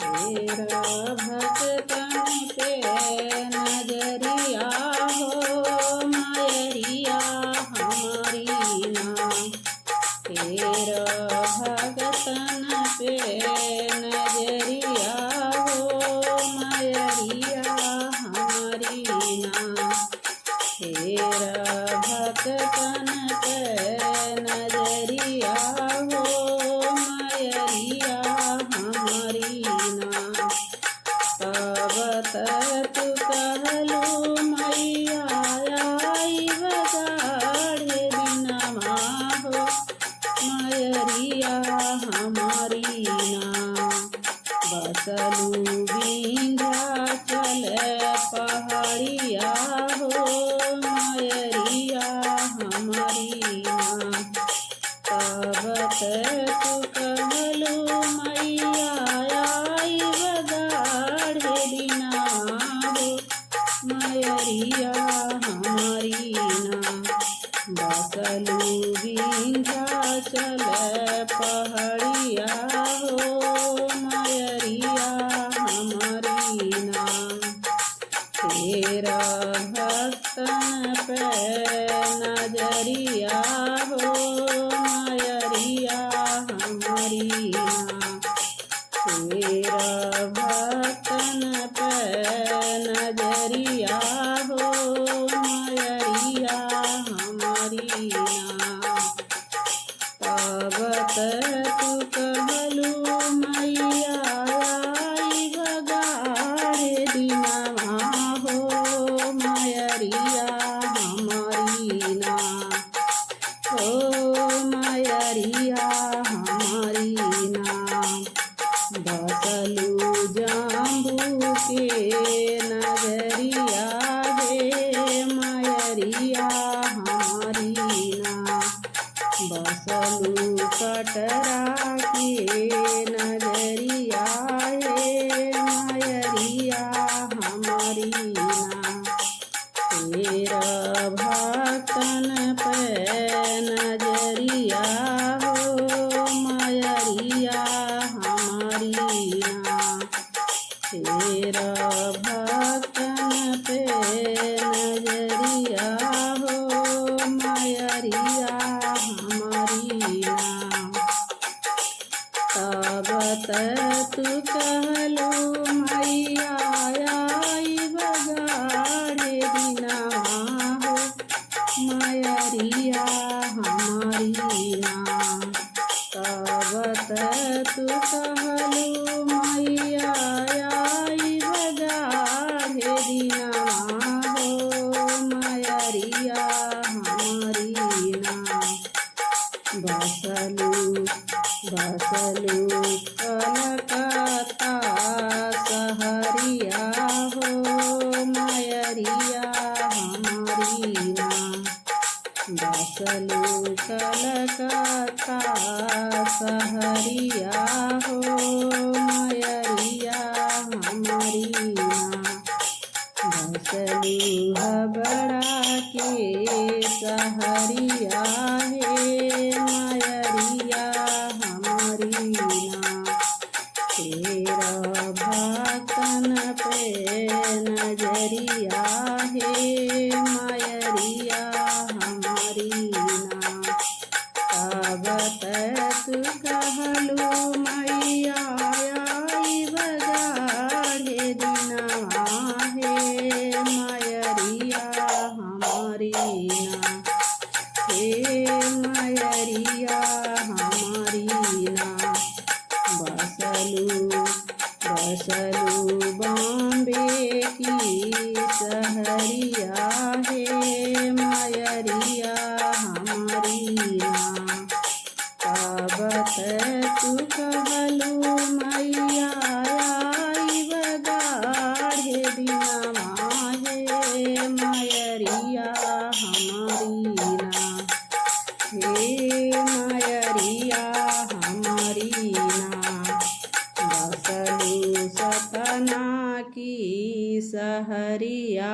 तेरा भक्तन पे नजरिया हो मायरिया हमारी ना। तेरा भक्तन पे नजरिया हो मायरिया हमारी ना। तेरा भक्तन पे नजरिया हो मायरिया हमारी ना। तब तू कहलू मैया आई बगाड़े दिनमा हो मायरिया हमारी ना। बसलू विंध्याचल पहाड़िया हो मायरिया हमारी ना। तब तू कहलू मैया आई बगाड़े दिनमा हो मायरिया हमारी ना। बसलू विंध्याचल पहाड़िया हो मायरिया हमारी ना। तेरा भक्तन पे नजरिया हो मायरिया हमारी ना। तेरा भक्तन पे नजरिया हो मायरिया हमारी ना। तब तू कहलू मैया आई बगाड़े दिनमा हो मायरिया हमारी ना। हो मायरिया हमारी ना। बसलू जाम्बू के नगरिया हे मायरिया हमारी ना। बसलू कटरा के नजरिया हे मायरिया हमारी ना। तेरा भक्तन पे नजरिया हो मायरिया हमारी ना। तेरा भक्तन पे नजरिया हो मायरिया हमारी ना। तब तू कहलू मैया आई बगाड़े दिनमा हो मायरिया हमारी ना। तब तू कहलू मैया आई बगाड़े दिनमा हो मायरिया हमारी ना। बसलू कलकत्ता सहरिया हो मायरिया हमारी ना। बसलू कलकत्ता सहरिया हो मायरिया हमारी ना। बसलू हबड़ा के सहरिया हे मायरिया हमारी ना। तेरा भक्तन पे नजरिया हे मायरिया हमारी ना। तब तू कहलू मैया आई बगाड़े दिनमा हे मायरिया हमारी ना। हे मायरिया हमारी ना। बसलू बॉम्बे की सहरिया हे मायरिया हमारी ना। तब तू कहलू मैया आई बगाड़े दिनमा हे मायरिया हमारी ना। हे मायरिया हमारी ना। बसलू सतना की सहरिया